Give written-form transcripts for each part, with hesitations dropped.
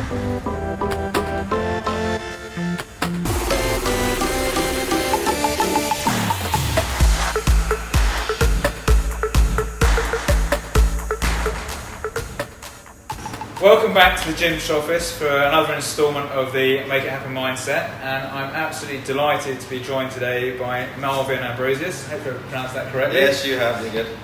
Welcome back to the Gym's office for another instalment of the Make It Happen mindset, and I'm absolutely delighted to be joined today by Marvin Ambrosius. I hope I pronounced that correctly. Yes, you have. You're good.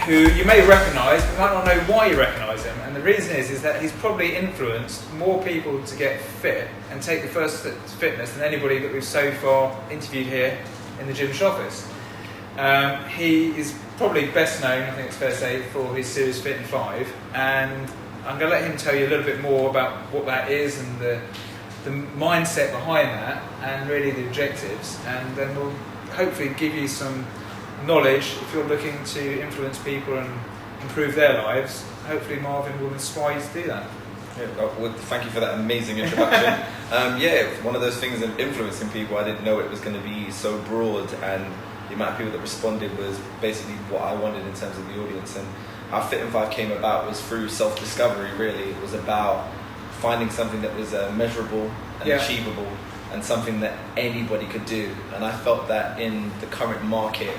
Who you may recognise, but might not know why you recognise him. And the reason is that he's probably influenced more people to get fit and take the first step to fitness than anybody that we've so far interviewed here in the Gym's office. He is probably best known, I think it's fair to say, for his series Fit in 5, and I'm going to let him tell you a little bit more about what that is and the mindset behind that and really the objectives, and then we'll hopefully give you some knowledge if you're looking to influence people and improve their lives. Hopefully Marvin will inspire you to do that. Yeah, well, thank you for that amazing introduction. One of those things of influencing people, I didn't know it was going to be so broad, and the amount of people that responded was basically what I wanted in terms of the audience. And how Fit in 5 came about was through self-discovery, really. It was about finding something that was measurable and achievable and something that anybody could do. And I felt that in the current market,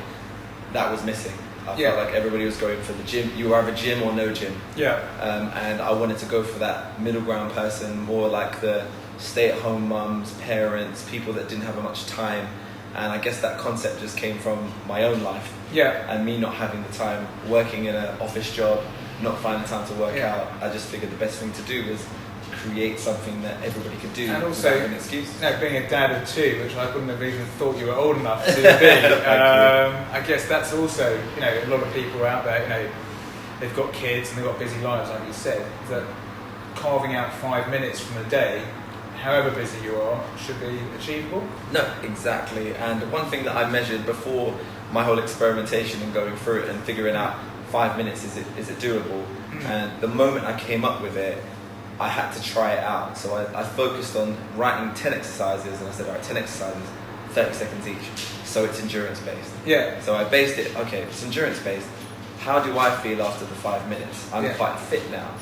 that was missing. I felt like everybody was going for the gym. You were either gym or no gym. And I wanted to go for that middle ground person, more like the stay-at-home mums, parents, people that didn't have much time. And I guess that concept just came from my own life. And me not having the time, working in an office job, not finding time to work out. I just figured the best thing to do was create something that everybody could do. And also, an excuse. Being a dad of 2, which I wouldn't have even thought you were old enough to be. I guess that's also, a lot of people out there, they've got kids and they've got busy lives, like you said, that carving out 5 minutes from a day, however busy you are, should be achievable. No, exactly. And one thing that I measured before my whole experimentation and going through it and figuring out 5 minutes, is it doable? And the moment I came up with it, I had to try it out. So I focused on writing 10 exercises, and I said, all right, 10 exercises, 30 seconds each. So it's endurance based. So I based it, okay, it's endurance based. How do I feel after the 5 minutes? I'm quite fit now.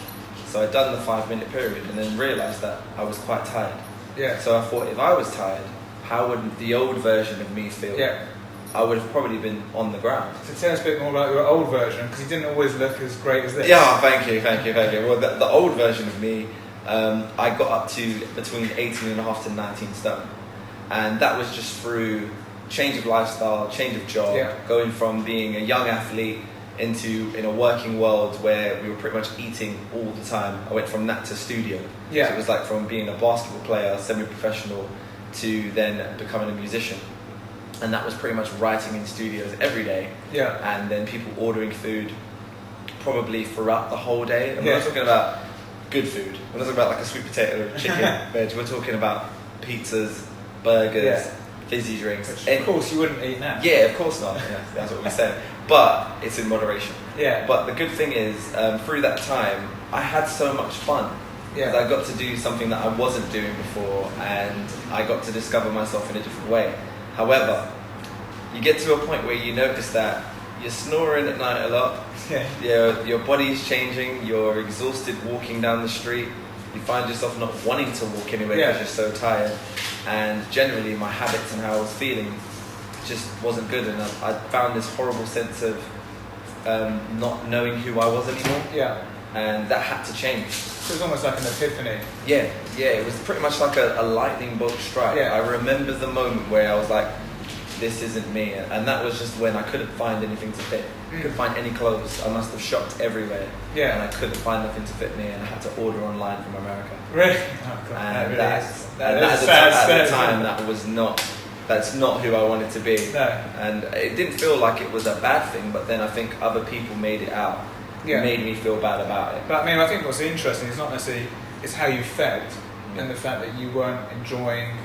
So I'd done the 5 minute period and then realised that I was quite tired. So I thought, if I was tired, how would the old version of me feel? I would have probably been on the ground. So tell us a bit more about your old version, because you didn't always look as great as this. Yeah, thank you. Well, the old version of me, I got up to between 18.5 to 19 stone. And that was just through change of lifestyle, change of job, going from being a young athlete in a working world where we were pretty much eating all the time. I went from that to studio. So it was like from being a basketball player, semi-professional, to then becoming a musician. And that was pretty much writing in studios every day. And then people ordering food probably throughout the whole day. And we're not talking about good food. We're not talking about like a sweet potato, chicken, veg. We're talking about pizzas, burgers, fizzy drinks. Which, of course, you wouldn't eat now. Yeah, of course not. That's what we said. But it's in moderation. But the good thing is, through that time, I had so much fun. Because I got to do something that I wasn't doing before, and I got to discover myself in a different way. However, you get to a point where you notice that you're snoring at night a lot. Your body's changing. You're exhausted walking down the street. You find yourself not wanting to walk anywhere because you're so tired. And generally, my habits and how I was feeling just wasn't good, and I found this horrible sense of not knowing who I was anymore. And that had to change. So it was almost like an epiphany. It was pretty much like a lightning bolt strike. I remember the moment where I was like, this isn't me. And that was just when I couldn't find anything to fit. Couldn't find any clothes. I must have shopped everywhere. And I couldn't find nothing to fit me, and I had to order online from America. Really? Oh God, and at the time, that's not who I wanted to be. And it didn't feel like it was a bad thing, but then I think other people made it out. Made me feel bad about it. But I mean, I think what's interesting is not necessarily, it's how you felt, and the fact that you weren't enjoying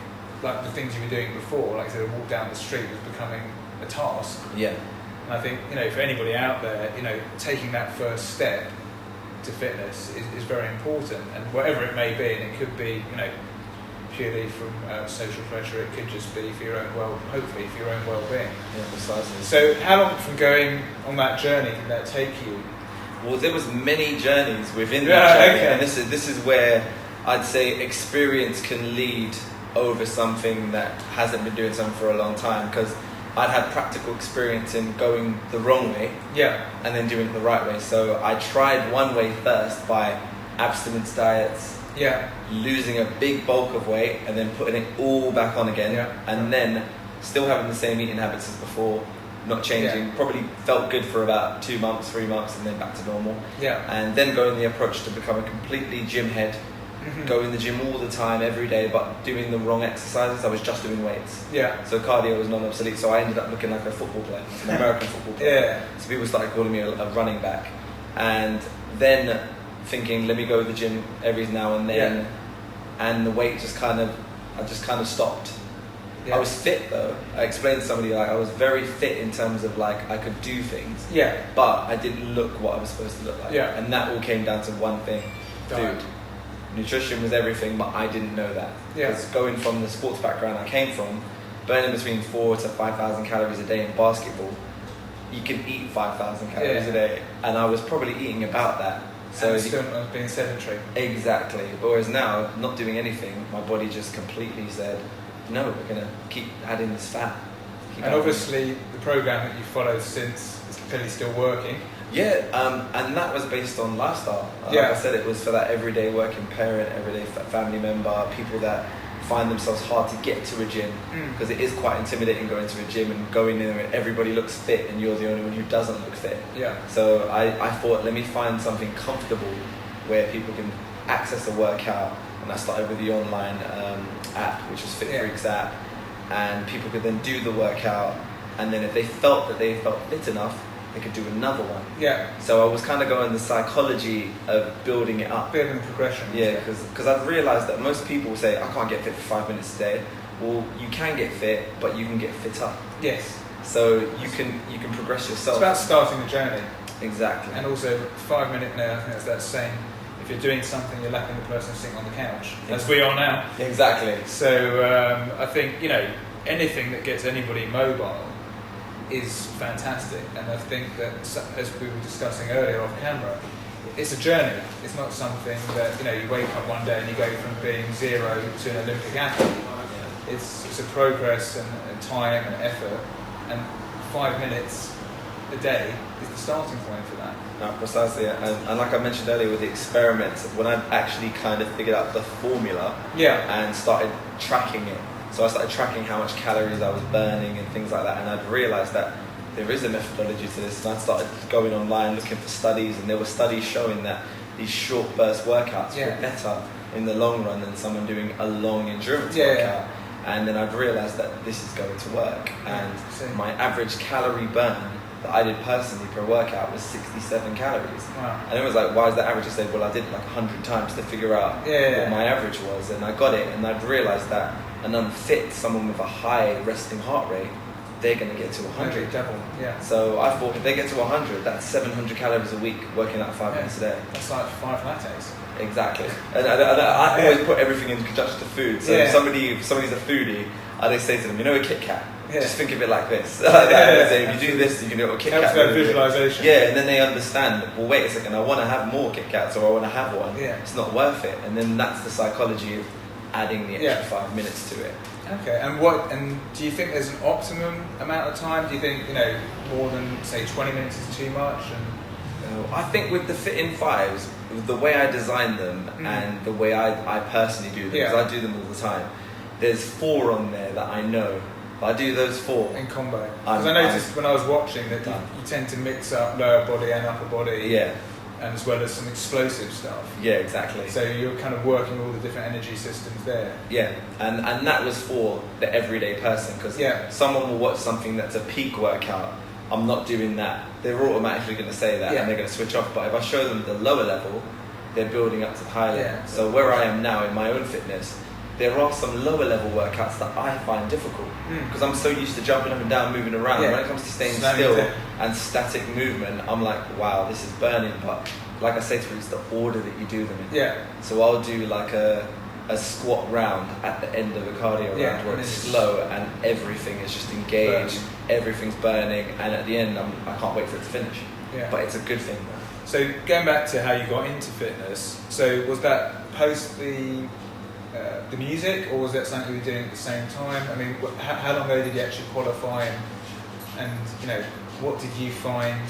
like the things you were doing before, like to walk down the street was becoming a task. And I think, for anybody out there, taking that first step to fitness is very important, and whatever it may be, and it could be, purely from social pressure, it could just be for your own hopefully for your own well-being. Precisely. So how long from going on that journey did that take you? Well, there was many journeys within Yeah, that journey, okay. and this is where I'd say experience can lead over something that hasn't been doing something for a long time, because I'd had practical experience in going the wrong way Yeah. and then doing it the right way. So I tried one way first by abstinence diets, Yeah. losing a big bulk of weight and then putting it all back on again, Yeah. and then still having the same eating habits as before, not changing. Yeah. Probably felt good for about 2 months, 3 months, and then back to normal. Yeah. And then going the approach to become a completely gym head, go in the gym all the time, every day, but doing the wrong exercises. I was just doing weights. Yeah. So cardio was non-obsolete, so I ended up looking like a football player, an American football player. Yeah. So people started calling me a running back. And then thinking, let me go to the gym every now and then. Yeah. And the weight I just kind of stopped. Yeah. I was fit though. I explained to somebody, like, I was very fit in terms of, like, I could do things, Yeah. but I didn't look what I was supposed to look like. Yeah. And that all came down to one thing: Diet. food. Nutrition was everything, but I didn't know that. Yeah. Because going from the sports background I came from, burning between 4,000 to 5,000 calories a day in basketball, you can eat 5,000 calories Yeah. a day, and I was probably eating about that. So And still not being sedentary. exactly. Whereas now, not doing anything, my body just completely said, no, we're gonna keep adding this fat. Keep And adding- obviously, the program that you followed since is clearly still working. Yeah, and that was based on lifestyle. Yeah. Like I said, it was for that everyday working parent, everyday family member, people that find themselves hard to get to a gym, because it is quite intimidating going to a gym and going in and everybody looks fit and you're the only one who doesn't look fit. Yeah. So I thought, let me find something comfortable where people can access a workout, and I started with the online app, which is Fit Yeah. Freaks app, and people could then do the workout, and then if they felt fit enough, they could do another one. Yeah. So I was kind of going the psychology of building it up. Bit of progression. Yeah, because I've realised that most people say, I can't get fit for 5 minutes a day. Well, you can get fit, but you can get fit up. Yes. So you can progress yourself. It's about starting the journey. Exactly. And also, 5 minute now, I think that's that saying, if you're doing something, you're lacking the person sitting on the couch, as we are now. Exactly. So I think, anything that gets anybody mobile is fantastic. And I think that, as we were discussing earlier off camera, it's a journey. It's not something that, you wake up one day and you go from being 0 to an Olympic athlete. It's a progress and time and effort, and 5 minutes a day is the starting point for that. No, precisely. And like I mentioned earlier with the experiments, when I actually kind of figured out the formula and started tracking it. So I started tracking how much calories I was burning and things like that, and I'd realised that there is a methodology to this, and I started going online looking for studies, and there were studies showing that these short burst workouts were better in the long run than someone doing a long endurance workout. And then I've realised that this is going to work, and my average calorie burn that I did personally per workout was 67 calories. Wow. And it was like, why is that average? I said, well, I did it like 100 times to figure out what my average was, and I got it, and I've realised that an unfit, someone with a high resting heart rate, they're going to get to 100. Double, So I thought, if they get to 100, that's 700 calories a week working out 5 minutes a day. That's like 5 lattes. Exactly. And I always put everything in conjunction to food. So if somebody's a foodie, I always say to them, a Kit Kat? Just think of it like this. If you do this, you can do a Kit Kat. Helps their visualization. Yeah, and then they understand, well, wait a second, I want to have more Kit Kats, or I want to have one. Yeah. It's not worth it. And then that's the psychology of adding the extra 5 minutes to it. Okay, and do you think there's an optimum amount of time? Do you think, more than, say, 20 minutes is too much? I think with the Fit in 5s, the way I design them and the way I personally do them, because I do them all the time, there's 4 on there that I know. If I do those 4 in combo. Because I noticed when I was watching that you tend to mix up lower body and upper body. Yeah. And as well as some explosive stuff. Yeah, exactly. So you're kind of working all the different energy systems there. Yeah, and that was for the everyday person, because someone will watch something that's a peak workout. I'm not doing that. They're automatically going to say that and they're going to switch off. But if I show them the lower level, they're building up to the higher level. So where I am now in my own fitness, there are some lower level workouts that I find difficult, because I'm so used to jumping up and down, moving around. When it comes to staying still and static movement, I'm like, wow, this is burning. But like I say to you, it's the order that you do them in. So I'll do like a squat round at the end of a cardio round where it's slow and everything is just engaged, everything's burning, and at the end I can't wait for it to finish. Yeah. But it's a good thing. So going back to how you got into fitness, so was that post the music, or was that something you were doing at the same time? I mean, how long ago did you actually qualify, and you know, what did you find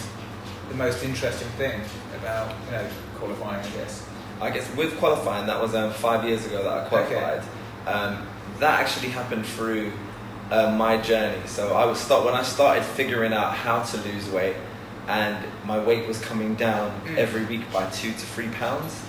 the most interesting thing about, you know, qualifying, I guess? With qualifying, that was 5 years ago that I qualified. Okay. That actually happened through my journey. So when I started figuring out how to lose weight, and my weight was coming down every week by 2 to 3 pounds,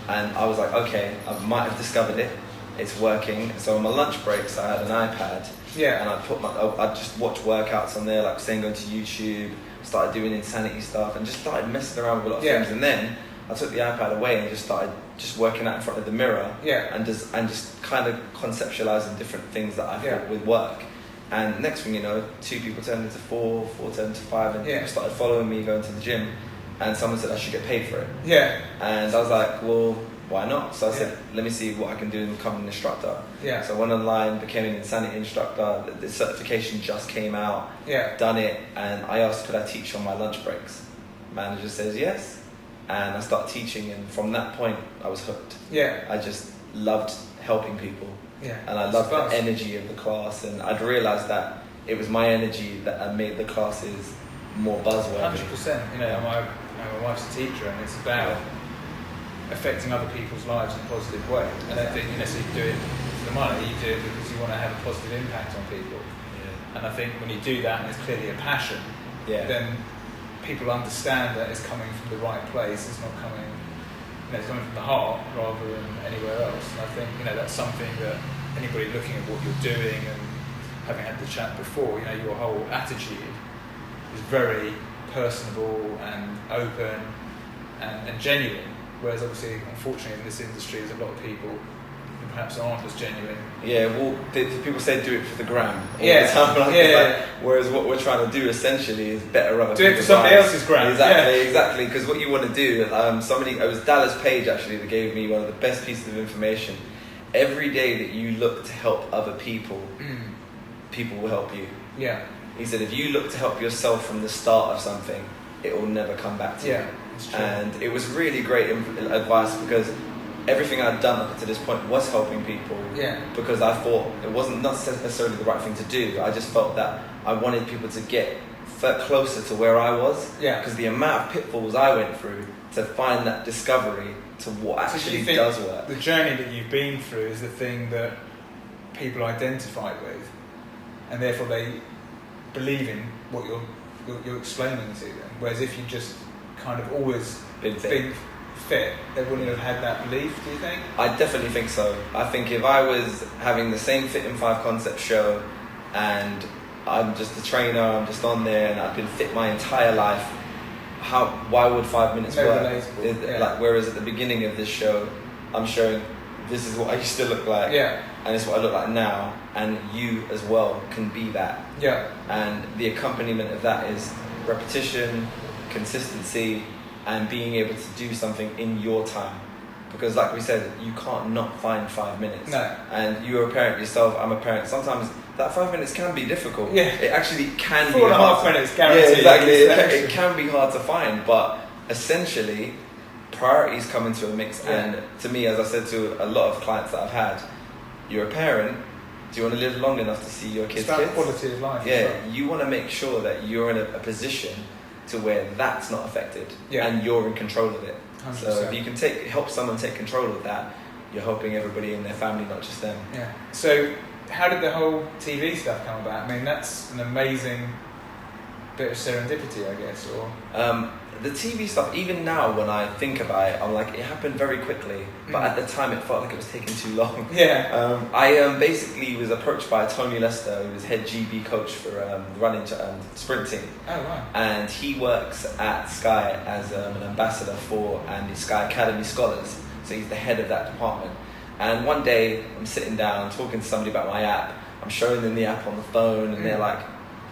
and I was like, okay, I might have discovered it. It's working. So on my lunch breaks, I had an iPad, and I just watched workouts on there, like saying going to YouTube, started doing insanity stuff, and just started messing around with a lot of things. And then I took the iPad away and just started working out in front of the mirror, and just kind of conceptualizing different things that I thought would work. And next thing you know, 2 people turned into 4 turned into 5, and people started following me, going to the gym, and someone said I should get paid for it. And I was like, well, why not? So I said, let me see what I can do and become an instructor. So I went online, became an insanity instructor. The certification just came out, done it, and I asked, could I teach on my lunch breaks? Manager says yes, and I started teaching, and from that point I was hooked. I just loved helping people, and I loved the energy of the class, and I'd realised that it was my energy that made the classes more buzzworthy. 100%. You know, my wife's a teacher, and it's about affecting other people's lives in a positive way. And I think, you know, so you do it for the money, you do it because you want to have a positive impact on people. And I think when you do that and it's clearly a passion, then people understand that it's coming from the right place. It's not coming, you know, it's coming from the heart rather than anywhere else. And I think, you know, that's something that anybody looking at what you're doing, and having had the chat before, you know, your whole attitude is very personable and open and genuine. Whereas obviously, unfortunately, in this industry, there's a lot of people who perhaps aren't as genuine. Well, people say do it for the gram all the time. Like, whereas what we're trying to do essentially is better other do it for somebody else's gram. Exactly. Because what you want to do, it was Dallas Page actually that gave me one of the best pieces of information. Every day that you look to help other people, people will help you. He said, if you look to help yourself from the start of something, it will never come back to you. And it was really great advice, because everything I'd done up to this point was helping people, because I thought it wasn't necessarily the right thing to do. I just felt that I wanted people to get closer to where I was, because the amount of pitfalls I went through to find that discovery to what actually does work. The journey that you've been through is the thing that people identify with, and therefore they believe in what you're explaining to them. Whereas if you just kind of always been fit, they wouldn't have had that belief, do you think? I definitely think so. I think if I was having the same Fit in 5 concept show, and I'm just a trainer, I'm just on there, and I've been fit my entire life, why would 5 minutes work? Like, whereas at the beginning of this show, I'm showing this is what I used to look like, and it's what I look like now, and you as well can be that. And the accompaniment of that is repetition, consistency, and being able to do something in your time. Because like we said, you can't not find 5 minutes. And you're a parent yourself, I'm a parent. Sometimes that 5 minutes can be difficult. It actually can be 4.5 minutes guaranteed. It can be hard to find, but essentially priorities come into a mix. And to me, as I said to a lot of clients that I've had, you're a parent, do you want to live long enough to see your kids? It's about quality of life. You want to make sure that you're in a position to where that's not affected, and you're in control of it. 100%. So if you can help someone take control of that, you're helping everybody in their family, not just them. So how did the whole TV stuff come about? I mean, that's an amazing bit of serendipity, I guess. Or the TV stuff, even now when I think about it, I'm like, it happened very quickly, but at the time it felt like it was taking too long. I basically was approached by Tony Lester, who was head GB coach for the running sprint team. And he works at Sky as an ambassador for the Sky Academy Scholars, so he's the head of that department. And one day I'm sitting down talking to somebody about my app, I'm showing them the app on the phone, and they're like,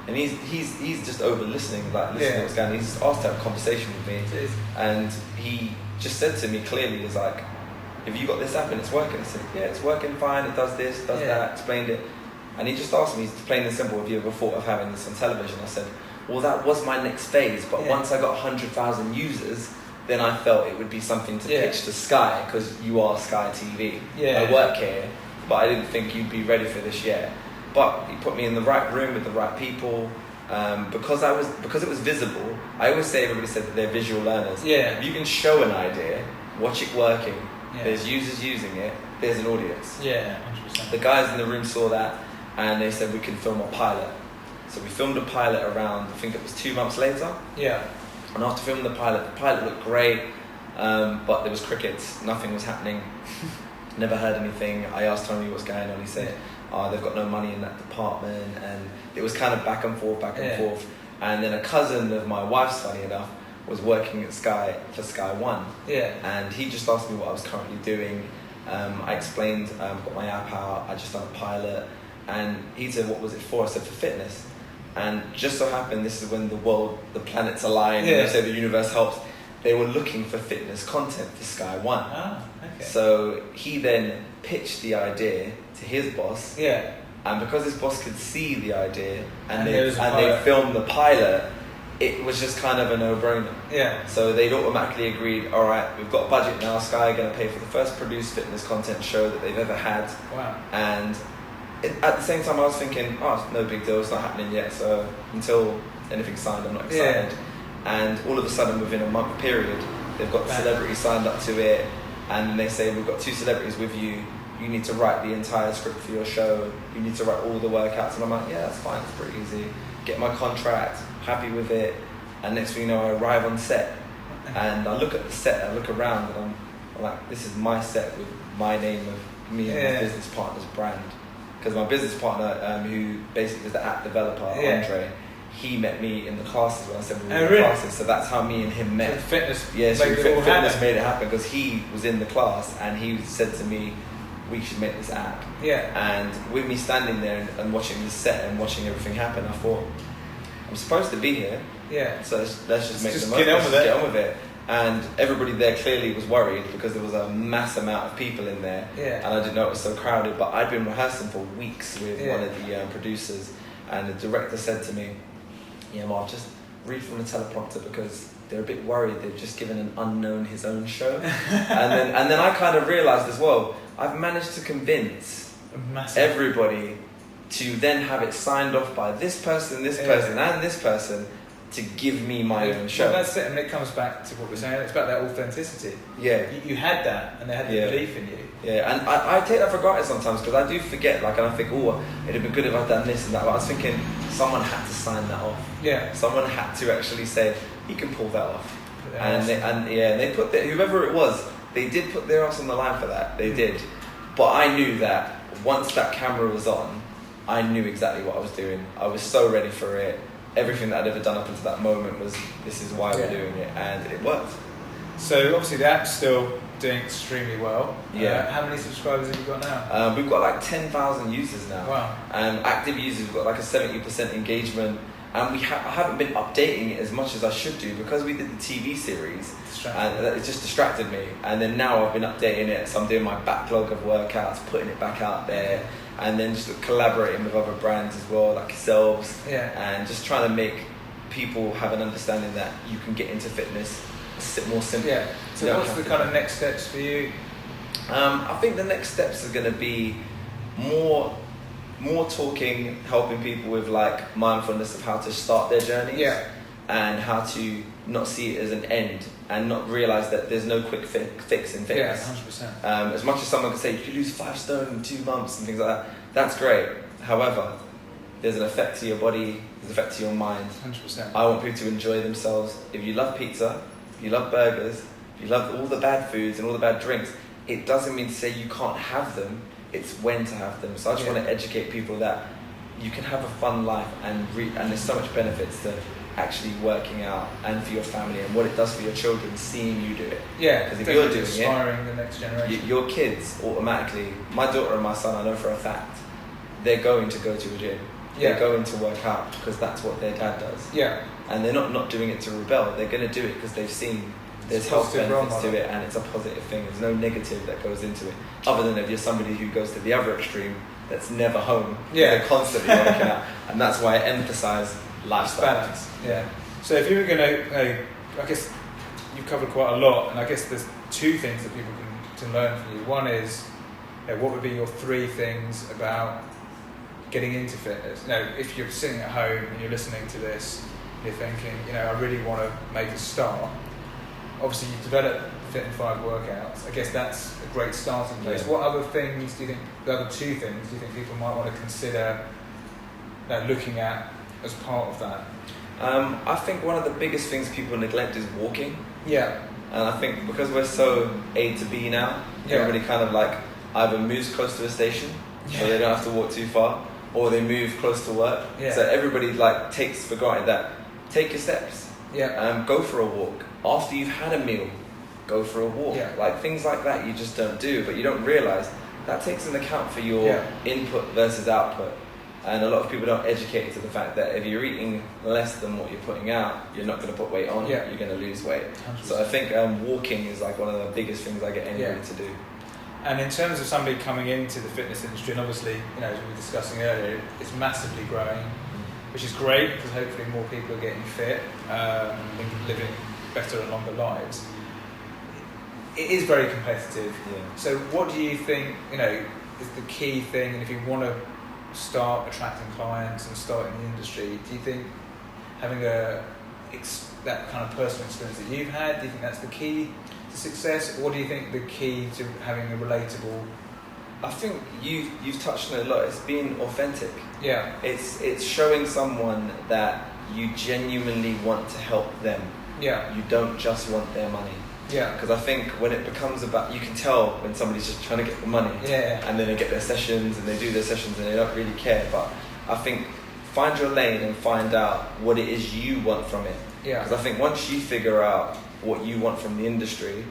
and he's just over listening, like listening to what's going on. He's asked to have a conversation with me, and he just said to me clearly, he's like, have you got this app and it's working? I said, it's working fine, it does this, does that, explained it. And he just asked me, plain and simple, have you ever thought of having this on television? I said, well, that was my next phase. But Yeah. once I got 100,000 users, then I felt it would be something to Yeah. pitch to Sky, because you are Sky TV. Yeah. I work here, but I didn't think you'd be ready for this yet. But he put me in the right room with the right people. Because it was visible. I always say, everybody said that they're visual learners. Yeah. If you can show an idea, watch it working, Yeah. there's users using it, there's an audience. Yeah, 100%. The guys in the room saw that, and they said we can film a pilot. So we filmed a pilot around, I think it was 2 months later. Yeah. And after filming the pilot looked great, but there was crickets, nothing was happening. Never heard anything. I asked Tony what's going on. He said, they've got no money in that department, and it was kind of back and forth. And then a cousin of my wife's, funny enough, was working at Sky for Sky.1. Yeah. And he just asked me what I was currently doing. I explained, got my app out, I just done a pilot, and he said, what was it for? I said, for fitness. And just so happened, this is when the planets align, and they say the universe helps. They were looking for fitness content for Sky.1. Ah, okay. So he then pitched the idea to his boss. Yeah. And because his boss could see the idea and there was a pilot. they filmed the pilot, it was just kind of a no-brainer. Yeah. So they'd automatically agreed, all right, we've got a budget now, Sky are going to pay for the first produced fitness content show that they've ever had. Wow. And at the same time I was thinking, oh, it's no big deal, it's not happening yet, so until anything's signed I'm not excited. Yeah. And all of a sudden within a month period, they've got the celebrity signed up to it, and they say, we've got 2 celebrities with you, you need to write the entire script for your show, you need to write all the workouts. And I'm like, yeah, that's fine, it's pretty easy. Get my contract, happy with it, and next thing you know, I arrive on set, and I look at the set, I look around, and I'm like, this is my set with my name of me and my business partner's brand. Because my business partner, who basically is the app developer, Andre, he met me in the classes when I said we were in the classes, so that's how me and him met. So fitness, so fitness made it happen, because he was in the class and he said to me, we should make this app. Yeah. And with me standing there and watching the set and watching everything happen, I thought, I'm supposed to be here. Yeah. So let's just make the most. Get on with it. And everybody there clearly was worried because there was a mass amount of people in there. Yeah. And I didn't know it was so crowded, but I'd been rehearsing for weeks with one of the producers, and the director said to me, yeah, Marv, just read from the teleprompter because they're a bit worried they've just given an unknown his own show. and then I kind of realised as well, I've managed to convince everybody to then have it signed off by this person, and this person to give me my own show. Well, that's it, and it comes back to what we're saying, it's about that authenticity. Yeah. You had that, and they had the belief in you. Yeah, and I take that for granted sometimes, because I do forget, and I think, oh, it'd be good if I'd done this and that, but I was thinking, someone had to sign that off. Yeah. Someone had to actually say, you can pull that off. And they put whoever it was, they did put their ass on the line for that. They did. But I knew that once that camera was on, I knew exactly what I was doing. I was so ready for it. Everything that I'd ever done up until that moment was, this is why we're doing it, and it worked. So obviously the app's still doing extremely well. Yeah. How many subscribers have you got now? We've got like 10,000 users now. Wow. And active users, we've got like a 70% engagement. And I haven't been updating it as much as I should do, because we did the TV series. And it just distracted me. And then now I've been updating it, so I'm doing my backlog of workouts, putting it back out there, and then just collaborating with other brands as well, like yourselves, and just trying to make people have an understanding that you can get into fitness more simply. Yeah. So what's the kind of next steps for you? I think the next steps are going to be more talking, helping people with like mindfulness of how to start their journeys, and how to not see it as an end, and not realize that there's no quick fix in fitness. Yeah, 100%. As much as someone can say you could lose 5 stone in 2 months and things like that, that's great. However, there's an effect to your body, there's an effect to your mind. 100%. I want people to enjoy themselves. If you love pizza, if you love burgers, if you love all the bad foods and all the bad drinks, it doesn't mean to say you can't have them. It's when to have them. So I just want to educate people that you can have a fun life, and there's so much benefits to actually working out, and for your family, and what it does for your children seeing you do it. Yeah, because if you're doing inspiring the next generation. Your kids automatically, my daughter and my son, I know for a fact, they're going to go to a gym. They're going to work out because that's what their dad does. Yeah. And they're not doing it to rebel. They're going to do it because they've seen there's health benefits to it, and it's a positive thing. There's no negative that goes into it, other than if you're somebody who goes to the other extreme that's never home. They're constantly working out, and that's why I emphasize lifestyle. Balance. Yeah. So if you were going to, I guess you've covered quite a lot, and I guess there's two things that people can learn from you. One is, what would be your 3 things about getting into fitness? If you're sitting at home and you're listening to this, you're thinking, I really want to make a start. Obviously, you've developed Fit in 5 workouts. I guess that's a great starting place. Yeah. What other things do you think, the other 2 things, do you think people might want to consider looking at as part of that? I think one of the biggest things people neglect is walking. Yeah. And I think because we're so A to B now, everybody kind of like either moves close to a station, so they don't have to walk too far, or they move close to work. Yeah. So everybody like takes for granted that. Take your steps. Yeah. Go for a walk. After you've had a meal, go for a walk. Yeah. Like things like that you just don't do, but you don't realise that takes an account for your input versus output. And a lot of people don't educate you to the fact that if you're eating less than what you're putting out, you're not going to put weight on, you're going to lose weight. 100%. So I think walking is like one of the biggest things I get anybody to do. And in terms of somebody coming into the fitness industry, and obviously, as we were discussing earlier, it's massively growing, which is great because hopefully more people are getting fit and living better and longer lives. It is very competitive. Yeah. So what do you think, is the key thing, and if you want to start attracting clients and start in the industry, do you think having that kind of personal experience that you've had, do you think that's the key to success, or do you think the key to having a relatable? I think you've touched on it a lot. It's being authentic. Yeah. It's showing someone that you genuinely want to help them. Yeah. You don't just want their money. Yeah. Because I think when it becomes about, you can tell when somebody's just trying to get the money. Yeah. And then they get their sessions and they do their sessions and they don't really care. But I think find your lane and find out what it is you want from it. Yeah. Because I think once you figure out what you want from the industry,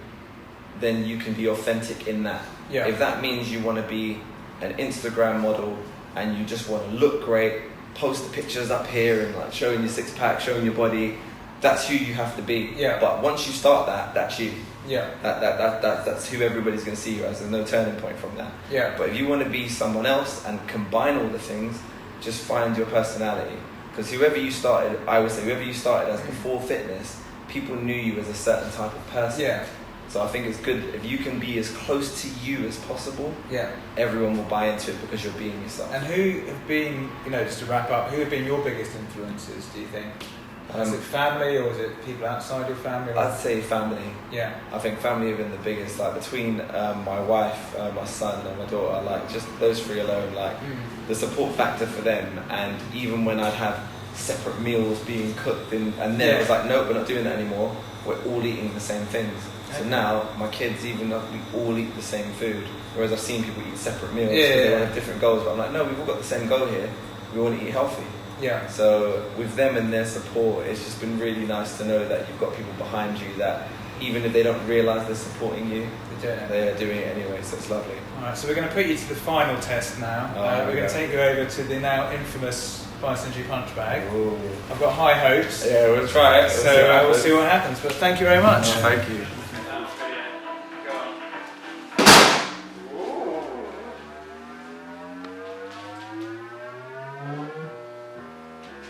then you can be authentic in that. Yeah. If that means you want to be an Instagram model and you just want to look great, post the pictures up here and like showing your 6-pack, showing your body, that's who you have to be. Yeah. But once you start that, that's you. Yeah. That's who everybody's going to see you as. There's no turning point from that. Yeah. But if you want to be someone else and combine all the things, just find your personality. Because whoever you started as before fitness, people knew you as a certain type of person. Yeah. So I think it's good if you can be as close to you as possible. Yeah. Everyone will buy into it because you're being yourself. And who have been, just to wrap up, who have been your biggest influences, do you think? Is it family or is it people outside your family? I'd say family. Yeah. I think family have been the biggest. Like between my wife, my son, and my daughter, like just those 3 alone, like the support factor for them. And even when I'd have separate meals being cooked, and then it was like, nope, we're not doing that anymore. We're all eating the same things. So now my kids, even though we all eat the same food, whereas I've seen people eat separate meals, they all have different goals. But I'm like, no, we've all got the same goal here. We want to eat healthy. Yeah. So with them and their support, it's just been really nice to know that you've got people behind you that even if they don't realise they're supporting you, they are doing it anyway, so it's lovely. Alright, so we're going to put you to the final test now. We're going to take you over to the now infamous Biosynergy punch bag. Ooh. I've got high hopes. Yeah, we'll try it. We'll see what happens, but thank you very much. Thank you.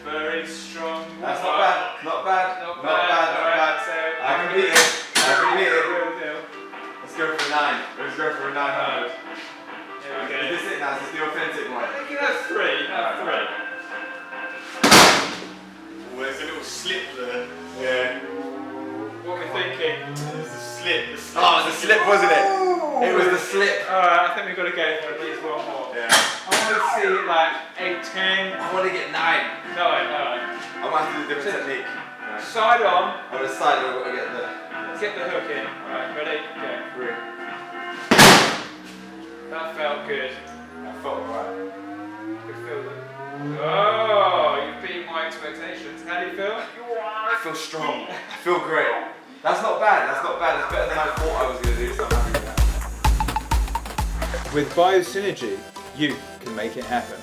Very strong. That's not bad. Not bad. Not bad. So I can beat it. Let's go for a 9. Let's go for a 900. Here we go. Is this it now? Is this the authentic one? I think that's 3. That's 3. Oh, there's a little slip there. Yeah. What are we thinking? There's a slip. Oh, it was the slip, wasn't it? It was the slip. Alright, I think we've got to go for at least one more. Yeah. I want to see like 8, 10. I want to get 9. No, alright. I might have to do a different technique. Side on. On the side, I've got to get the... Get the hook in. Alright, ready? Go. 3. That felt good. I felt right. I could feel it. Oh, you've beat my expectations. How do you feel? I feel strong. I feel great. That's not bad. That's not bad. It's better than I thought I was going to do, so I'm happy with that. With Biosynergy, you can make it happen.